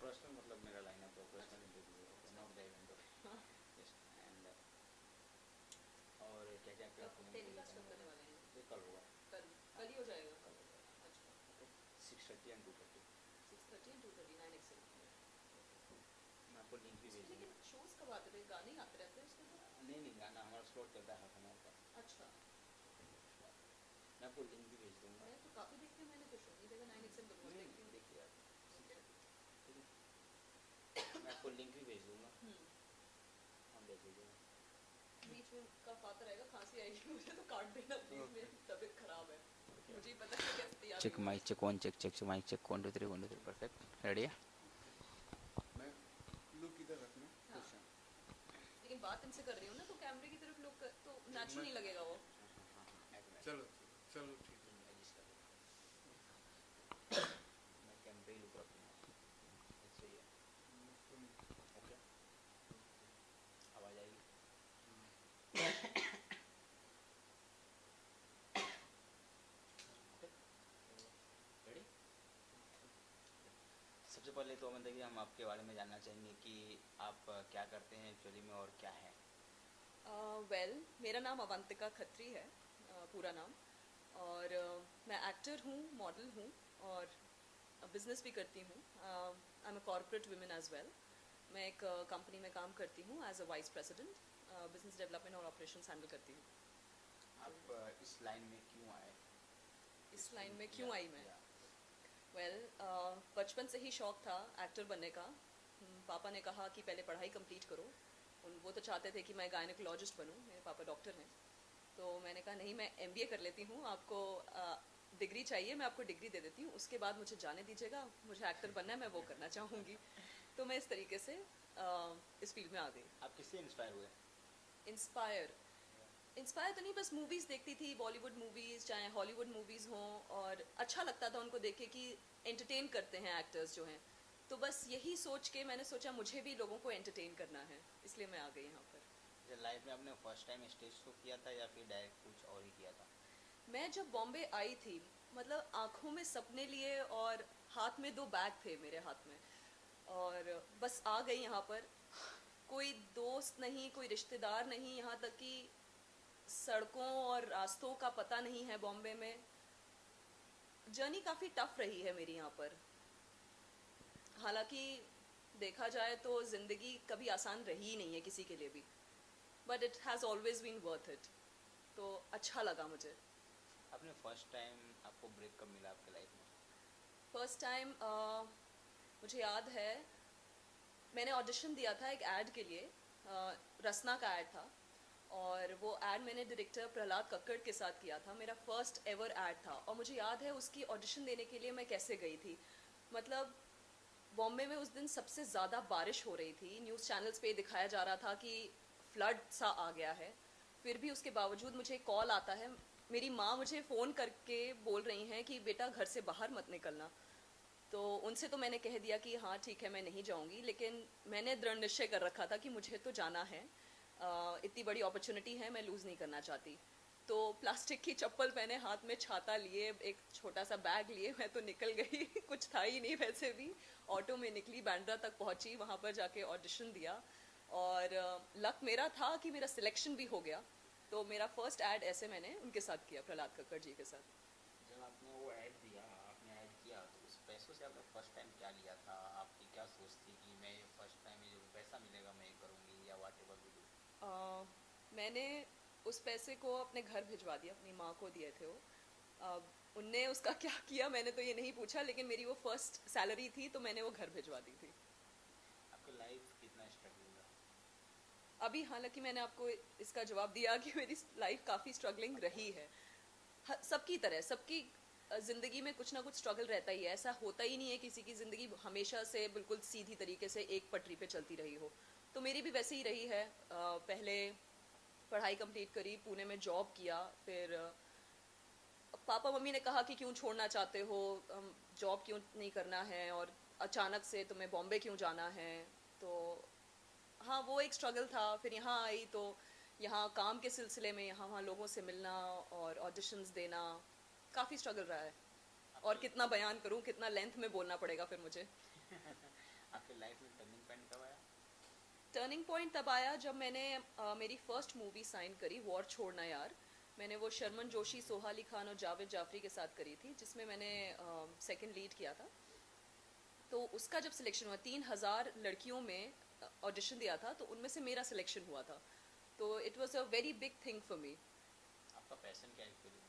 Personal मतलब मेरा line है प्रोफेशनल इंटरव्यू है, नॉट द इवेंट एंड और क्या क्या कब प्लेटफॉर्म टेलीकास्ट कब करने वाले हैं? ये कल होगा। कल ही हो जाएगा। कल हो जाएगा। अच्छा। Okay 6:30 and 2:30। 6:30 and 2:30 9 excel. मैं आपको लिंक भी उसमें भेज लेकिन दूँगा। शोज कब आते थे? गाने ही आते रहते हैं उसमें तो। नहीं नहीं, गाना हमारा स्लॉट चलता है हाफ एन आवर का। अच्छा। मैं आपको लिंक भी भेज दूँगा। मैं तो काफ़ी देखती हूँ, मैंने तो शो नहीं देखा। 9 एक्सेल तो बहुत नहीं देखती हूँ। देखिए आप ओके। 6:30, ठीक है। मैं आपको लिंक भी भेज दूँगा, हम देख लीजिएगा। बीच में का फातर आएगा, खांसी आएगी मुझे तो काट देना प्लीज, मेरी तबीयत खराब है। मुझे ही पता है कैसे तैयार चेक हुई हूँ। Mic check one check check mic check 1 2 3 perfect ready है। मैं लुक इधर रखना हाँ। क्वेश्चन। लेकिन बात इनसे कर रही हूँ ना, तो कैमरे की तरफ लोग तो नेचुरल मैं नहीं लगेगा वो। हाँ हाँ हाँ हाँ एक मिनट चलो चलो ठीक है। तुम एडजस्ट कर लो। मैं कैमरे ही लुक रखूँगा, सही है। ओके आवाज़ आएगी। Okay ready. सबसे पहले तो मतलब कि हम आपके बारे में जानना चाहेंगे कि आप क्या करते हैं एक्चुअली में और क्या है। वेल मेरा नाम अवंतिका खत्री है, पूरा नाम। और मैं एक्टर हूँ, मॉडल हूँ, और बिजनेस भी करती हूँ। I am a corporate woman as well. मैं एक कंपनी में काम करती हूँ as a vice president, business development और ऑपरेशंस हैंडल करती हूँ। आप इस लाइन में क्यों आए? इस इस लाइन में फील्ड क्यों आई मैं? या वेल बचपन से ही शौक था एक्टर बनने का। पापा ने कहा कि पहले पढ़ाई कंप्लीट करो। वो तो चाहते थे कि मैं गायनेकोलॉजिस्ट बनूं, मेरे पापा डॉक्टर हैं। तो मैंने कहा नहीं, मैं एमबीए कर लेती हूँ, आपको डिग्री चाहिए, मैं आपको डिग्री दे देती हूँ, उसके बाद मुझे जाने दीजिएगा, मुझे एक्टर बनना है, मैं वो करना चाहूँगी। तो मैं इस तरीके से इस फील्ड में आ गई। आप किससे इंस्पायर हुए? इंस्पायर इंस्पायर तो नहीं, बस मूवीज़ देखती थी, बॉलीवुड मूवीज़ चाहे हॉलीवुड मूवीज़ हों, और अच्छा लगता था उनको देख के कि एंटरटेन करते हैं एक्टर्स जो हैं। तो बस यही सोच के मैंने सोचा मुझे भी लोगों को एंटरटेन करना है, इसलिए मैं आ गई यहाँ पर। जब लाइफ में आपने फर्स्ट टाइम स्टेज शो किया था या फिर डायरेक्ट कुछ और ही किया था? मैं जब बॉम्बे आई थी, मतलब आंखों में सपने लिए और हाथ में 2 बैग थे मेरे हाथ में, और बस आ गई यहाँ पर। कोई दोस्त नहीं, कोई रिश्तेदार नहीं, यहाँ तक कि सड़कों और रास्तों का पता नहीं है बॉम्बे में। जर्नी काफ़ी टफ रही है मेरी यहाँ पर। हालांकि देखा जाए तो ज़िंदगी कभी आसान रही ही नहीं है किसी के लिए भी, but it has always been worth it. तो अच्छा लगा मुझे। आपने फर्स्ट टाइम आपको ब्रेक कब मिला आपके लाइफ में? फर्स्ट टाइम मुझे याद है, मैंने ऑडिशन दिया था एक ऐड के लिए, रसना का ऐड था, और वो ऐड मैंने डायरेक्टर प्रहलाद कक्कड़ के साथ किया था। मेरा फर्स्ट एवर ऐड था, और मुझे याद है उसकी ऑडिशन देने के लिए मैं कैसे गई थी। मतलब बॉम्बे में उस दिन सबसे ज़्यादा बारिश हो रही थी, न्यूज़ चैनल्स पे दिखाया जा रहा था कि फ्लड सा आ गया है। फिर भी उसके बावजूद मुझे कॉल आता है, मेरी माँ मुझे फ़ोन करके बोल रही हैं कि बेटा घर से बाहर मत निकलना। तो उनसे तो मैंने कह दिया कि हाँ ठीक है, मैं नहीं जाऊँगी, लेकिन मैंने दृढ़ निश्चय कर रखा था कि मुझे तो जाना है। इतनी बड़ी अपॉर्चुनिटी है, मैं लूज़ नहीं करना चाहती। तो प्लास्टिक की चप्पल पहने, हाथ में छाता लिए, एक छोटा सा बैग लिए, मैं तो निकल गई कुछ था ही नहीं वैसे भी। ऑटो में निकली, बांद्रा तक पहुंची, वहाँ पर जाके ऑडिशन दिया, और लक मेरा था कि मेरा सिलेक्शन भी हो गया। तो मेरा फर्स्ट ऐड ऐसे मैंने उनके साथ किया, प्रहलाद कक्कड़ जी के साथ। जब आपने वो ऐड दिया, आपने ऐड किया, तो उस पैसों से आपने फर्स्ट टाइम क्या लिया था? आपकी क्या सोच थी कि मैं फर्स्ट टाइम में जो पैसा मिलेगा मैं ये करूँगी या वाट एवर भी डू? अ, मैंने उस पैसे को अपने घर भिजवा दिया, अपनी माँ को दिए थे वो। अब उनने उसका क्या किया मैंने तो ये नहीं पूछा, लेकिन मेरी वो फर्स्ट सैलरी थी तो मैंने वो घर भिजवा दी थी। आपका लाइफ कितना स्ट्रगलिंग रहा? अभी हालांकि मैंने आपको इसका जवाब दिया कि मेरी लाइफ काफ़ी स्ट्रगलिंग रही है। सबकी तरह, सबकी ज़िंदगी में कुछ ना कुछ स्ट्रगल रहता ही है। ऐसा होता ही नहीं है किसी की ज़िंदगी हमेशा से बिल्कुल सीधी तरीके से एक पटरी पे चलती रही हो। तो मेरी भी वैसे ही रही है। पहले पढ़ाई कंप्लीट करी, पुणे में जॉब किया, फिर पापा मम्मी ने कहा कि क्यों छोड़ना चाहते हो, जॉब क्यों नहीं करना है, और अचानक से तुम्हें बॉम्बे क्यों जाना है। तो हाँ, वो एक स्ट्रगल था। फिर यहाँ आई तो यहाँ काम के सिलसिले में यहाँ वहाँ लोगों से मिलना और ऑडिशंस देना, काफ़ी स्ट्रगल रहा है। और आपके कितना बयान करूँ, कितना लेंथ में बोलना पड़ेगा फिर मुझे। आपके लाइफ में टर्निंग पॉइंट कब आया? टर्निंग पॉइंट तब आया जब मैंने मेरी फर्स्ट मूवी साइन करी, वॉर छोड़ना यार। मैंने वो शर्मन जोशी, सोहा अली खान और जावेद जाफरी के साथ करी थी, जिसमें मैंने सेकंड लीड किया था। तो उसका जब सिलेक्शन हुआ, 3000 लड़कियों में ऑडिशन दिया था, तो उनमें से मेरा सिलेक्शन हुआ था। तो it was a very big thing for me. आपका पैशन क्या है फिल्म में?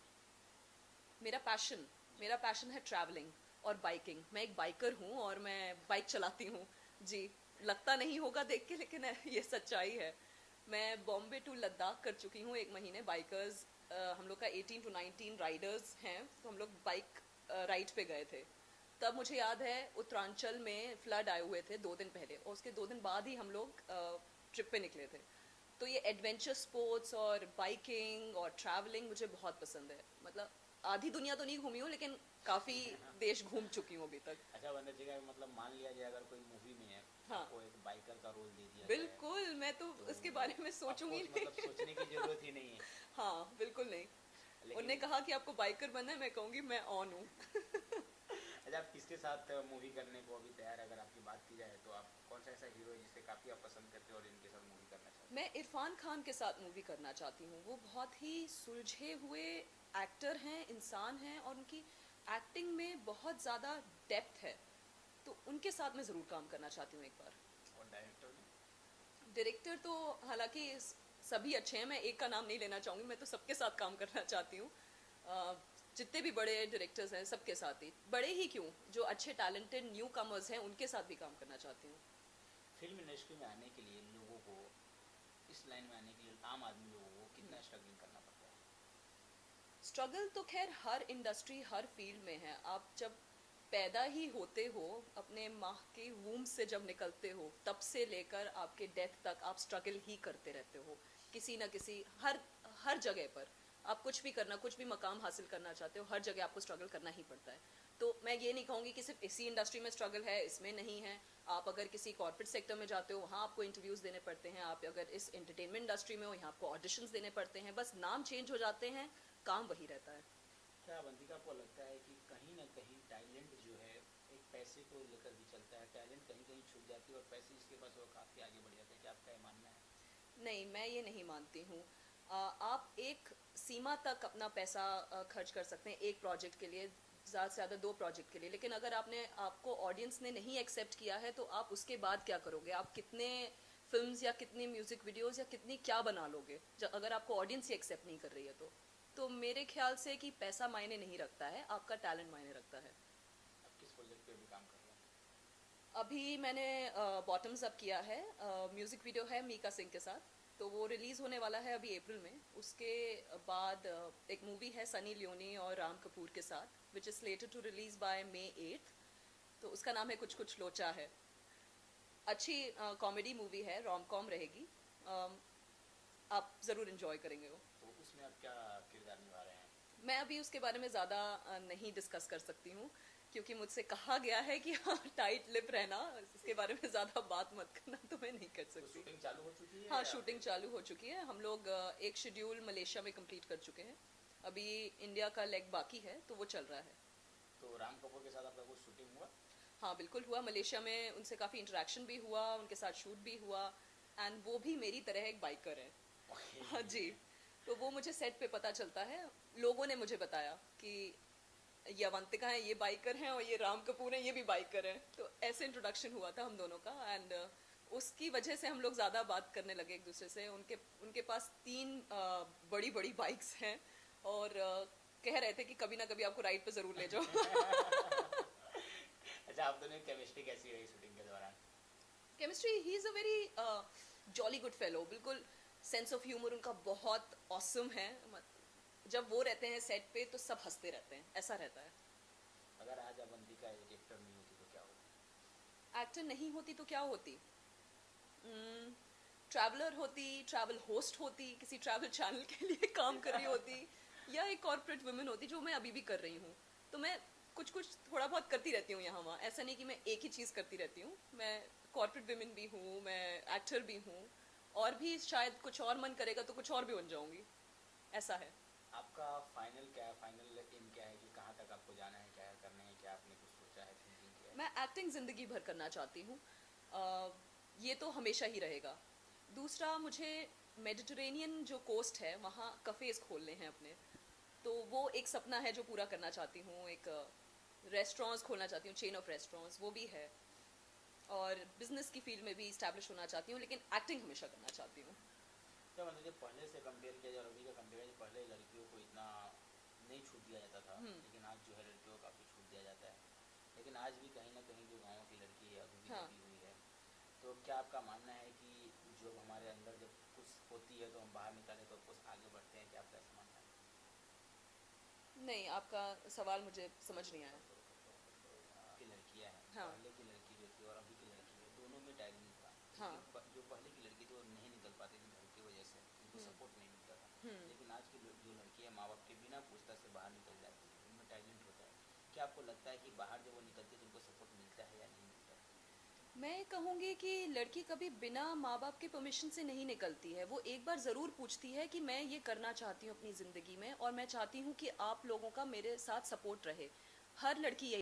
मेरा पैशन है ट्रैवलिंग और बाइकिंग। मैं एक बाइकर हूँ और मैं बाइक चलाती हूँ जी। लगता नहीं होगा देख के, लेकिन ये सच्चाई है। मैं बॉम्बे टू लद्दाख कर चुकी हूँ 1 महीने। बाइकर्स हम लोग का 18 to 19 राइडर्स हैं, तो हम लोग बाइक राइड पे गए थे। तब मुझे याद है उत्तरांचल में फ्लड आए हुए थे 2 दिन पहले, और उसके 2 दिन बाद ही हम लोग ट्रिप पे निकले थे। तो ये एडवेंचर स्पोर्ट्स और बाइकिंग और ट्रैवलिंग मुझे बहुत पसंद है। मतलब आधी दुनिया तो नहीं घूमी हूँ, लेकिन काफ़ी देश घूम चुकी हूँ अभी तक। अच्छा वंदना जी का मतलब मान लिया जाए अगर कोई मूवी में है, हाँ। आपको एक बाइकर का रोल दे दिया बिल्कुल, मैं तो उसके बारे में सोचूंगी नहीं। मतलब सोचने की जरूरत ही नहीं है। हाँ बिल्कुल नहीं। लेकिन उनने कहा कि आपको बाइकर बनना है, मैं कहूँगी मैं ऑन हूँ। अच्छा आप किसके साथ मूवी करने को अभी तैयार है? अगर आपकी बात की जाए तो आप कौन सा ऐसा हीरो है जिसे काफ़ी आप पसंद करते हो और इनके साथ मूवी करना चाहते मैं इरफान खान के साथ मूवी करना चाहती हूँ। वो बहुत ही सुलझे हुए एक्टर हैं, इंसान हैं, और उनकी एक्टिंग में बहुत ज़्यादा डेप्थ है। तो उनके साथ मैं ज़रूर काम करना चाहती हूँ एक बार। हैं? और डायरेक्टर में? डायरेक्टर तो हालांकि सभी अच्छे हैं, मैं एक का नाम नहीं लेना चाहूँगी। मैं तो सबके साथ काम करना चाहती हूँ। जितने भी बड़े डायरेक्टर्स हैं सबके साथ ही, बड़े ही क्यों, जो अच्छे टैलेंटेड न्यू कमर्स हैं उनके साथ भी काम करना चाहती हूँ। फिल्म इंडस्ट्री में आने के लिए लोगों को, इस लाइन में आने के लिए आम आदमी लोगों को कितना स्ट्रगलिंग करना पड़ता है? स्ट्रगल तो खैर हर इंडस्ट्री, हर फील्ड में है। आप जब पैदा ही होते हो, अपने माँ के वूम से जब निकलते हो, तब से लेकर आपके डेथ तक आप स्ट्रगल ही करते रहते हो, किसी ना किसी, हर जगह पर। आप कुछ भी करना, कुछ भी मकाम हासिल करना चाहते हो, हर जगह आपको स्ट्रगल करना ही पड़ता है। तो मैं ये नहीं कहूँगी कि सिर्फ इसी इंडस्ट्री में स्ट्रगल है, इसमें नहीं है। आप अगर किसी कॉर्पोरेट सेक्टर में जाते हो, वहाँ आपको इंटरव्यूज़ देने पड़ते हैं। आप अगर इस एंटरटेनमेंट इंडस्ट्री में हो, यहाँ आपको ऑडिशंस देने पड़ते हैं। बस नाम चेंज हो जाते हैं, काम वही रहता है। क्या अवंतिका आपको लगता है कि कहीं ना कहीं टैलेंट जो है एक पैसे को लेकर भी चलता है? टैलेंट कहीं कहीं छूट जाती है और पैसे जिसके पास वो काफ़ी आगे बढ़ जाते हैं, क्या आपका ये मानना है? नहीं, मैं ये नहीं मानती हूँ। आप एक सीमा तक अपना पैसा खर्च कर सकते हैं एक प्रोजेक्ट के लिए, ज़्यादा से ज़्यादा 2 प्रोजेक्ट के लिए। लेकिन अगर आपको ऑडियंस ने नहीं एक्सेप्ट किया है, तो आप उसके बाद क्या करोगे? आप कितने फिल्म्स या कितनी म्यूज़िक वीडियोस या कितनी क्या बना लोगे, अगर आपको ऑडियंस ही एक्सेप्ट नहीं कर रही है तो मेरे ख्याल से कि पैसा मायने नहीं रखता है, आपका टैलेंट मायने रखता है। आप किस प्रोजेक्ट पे भी काम कर रहे हैं? अभी मैंने बॉटम्स अप किया है, म्यूज़िक वीडियो है मीका सिंह के साथ, तो वो रिलीज़ होने वाला है अभी अप्रैल में। उसके बाद एक मूवी है सनी लियोनी और राम कपूर के साथ, which is slated to release by May 8th। तो उसका नाम है कुछ कुछ लोचा है। अच्छी कॉमेडी मूवी है, रोम कॉम रहेगी। आप ज़रूर इन्जॉय करेंगे वो। तो उसमें आप क्या किरदार निभा रहे हैं? मैं अभी उसके बारे में ज़्यादा नहीं डिस्कस कर सकती हूँ, क्योंकि मुझसे कहा गया है कि हाँ टाइट लिप रहना, इसके बारे में ज़्यादा बात मत करना, तो मैं नहीं कर तो सकती। शूटिंग चालू हो चुकी है? हाँ, या शूटिंग चालू हो चुकी है। हम लोग एक शेड्यूल मलेशिया में कंप्लीट कर चुके हैं। अभी इंडिया का लेग बाकी है, तो वो चल रहा है। तो राम कपूर के साथ आपका कुछ शूटिंग हुआ? हाँ बिल्कुल हुआ। मलेशिया में उनसे काफ़ी इंटरेक्शन भी हुआ, उनके साथ शूट भी हुआ। एंड वो भी मेरी तरह एक बाइकर है। हाँ जी। तो वो मुझे सेट पे पता चलता है, लोगों ने मुझे बताया कि ये अवंतिका है, ये बाइकर हैं, और ये राम कपूर हैं, ये भी बाइकर हैं। तो ऐसे इंट्रोडक्शन हुआ था हम दोनों का। एंड उसकी वजह से हम लोग ज़्यादा बात करने लगे एक दूसरे से। उनके पास 3 बड़ी बड़ी बाइक्स हैं, और कह रहे थे कि कभी ना कभी आपको राइड पे ज़रूर ले जाओ। अच्छा आप दोनों की केमिस्ट्री कैसी रही शूटिंग के दौरान? Chemistry, he is a very jolly good fellow. बिल्कुल सेंस ऑफ ह्यूमर उनका बहुत ऑसम है। जब वो रहते हैं सेट पे तो सब हंसते रहते हैं, ऐसा रहता है। अगर आज अवंतिका एक एक्टर नहीं होती तो क्या होती? एक्टर नहीं होती तो क्या होती? ट्रैवलर होती, ट्रैवल होस्ट होती, किसी ट्रैवल चैनल के लिए काम कर रही होती, या एक कॉर्पोरेट वुमेन होती, जो मैं अभी भी कर रही हूँ। तो मैं कुछ कुछ थोड़ा बहुत करती रहती हूँ यहाँ वहाँ। ऐसा नहीं कि मैं एक ही चीज़ करती रहती हूँ। मैं कॉर्पोरेट वुमेन भी हूँ, मैं एक्टर भी हूँ, और भी शायद कुछ और मन करेगा तो कुछ और भी बन जाऊँगी, ऐसा है। आपका फाइनल क्या है, फाइनल एम क्या है कि कहाँ तक आपको जाना है, क्या करना है, क्या आपने कुछ सोचा है, थिंकिंग किया है? मैं मैं एक्टिंग ज़िंदगी भर करना चाहती हूँ। ये तो हमेशा ही रहेगा। दूसरा, मुझे मेडिटरेनियन जो कोस्ट है वहाँ कफ़ेज़ खोलने हैं अपने, तो वो एक सपना है जो पूरा करना चाहती हूँ। एक रेस्टोरेंट्स खोलना चाहती हूँ, चेन ऑफ रेस्टोरेंट्स, वो भी है। और बिजनेस की फील्ड में भी इस्टेब्लिश होना चाहती हूँ, लेकिन एक्टिंग हमेशा करना चाहती हूँ। क्या मतलब जब पहले से कंपेयर किया जाए और अभी का कंपेयर किया जाए, पहले लड़कियों को इतना नहीं छूट दिया जाता था, लेकिन आज जो है लड़कियों को काफ़ी छूट दिया जाता है। लेकिन आज भी कहीं ना कहीं जो गाँव की लड़की है अभी भी हाँ। दबी हुई है। तो क्या आपका मानना है कि जो हमारे अंदर जब कुछ होती है तो हम बाहर निकालें तो कुछ आगे बढ़ते हैं, क्या आपका ऐसा मानना है? नहीं, आपका सवाल मुझे समझ नहीं आया। की लड़कियां हैं, हाँ। पहले की लड़की जो थी और अभी की लड़की है, दोनों में टैलेंट था। हाँ। लेकिन जो पहले की लड़की थी वो नहीं निकल पाती थी घर की वजह से, उनको सपोर्ट नहीं मिलता था। लेकिन आज की जो लड़की है माँ बाप के बिना पूछताछ से बाहर निकल जाती है, उनमें टैलेंट होता है। क्या आपको लगता है कि बाहर जब वो निकलती है तो उनको सपोर्ट मिलता है या नहीं मिलता है? मैं कहूँगी कि लड़की कभी बिना माँ बाप के परमिशन से नहीं निकलती है। वो एक बार ज़रूर पूछती है कि मैं ये करना चाहती हूँ अपनी ज़िंदगी में, और मैं चाहती हूँ कि आप लोगों का मेरे साथ सपोर्ट रहे। हर लड़की यही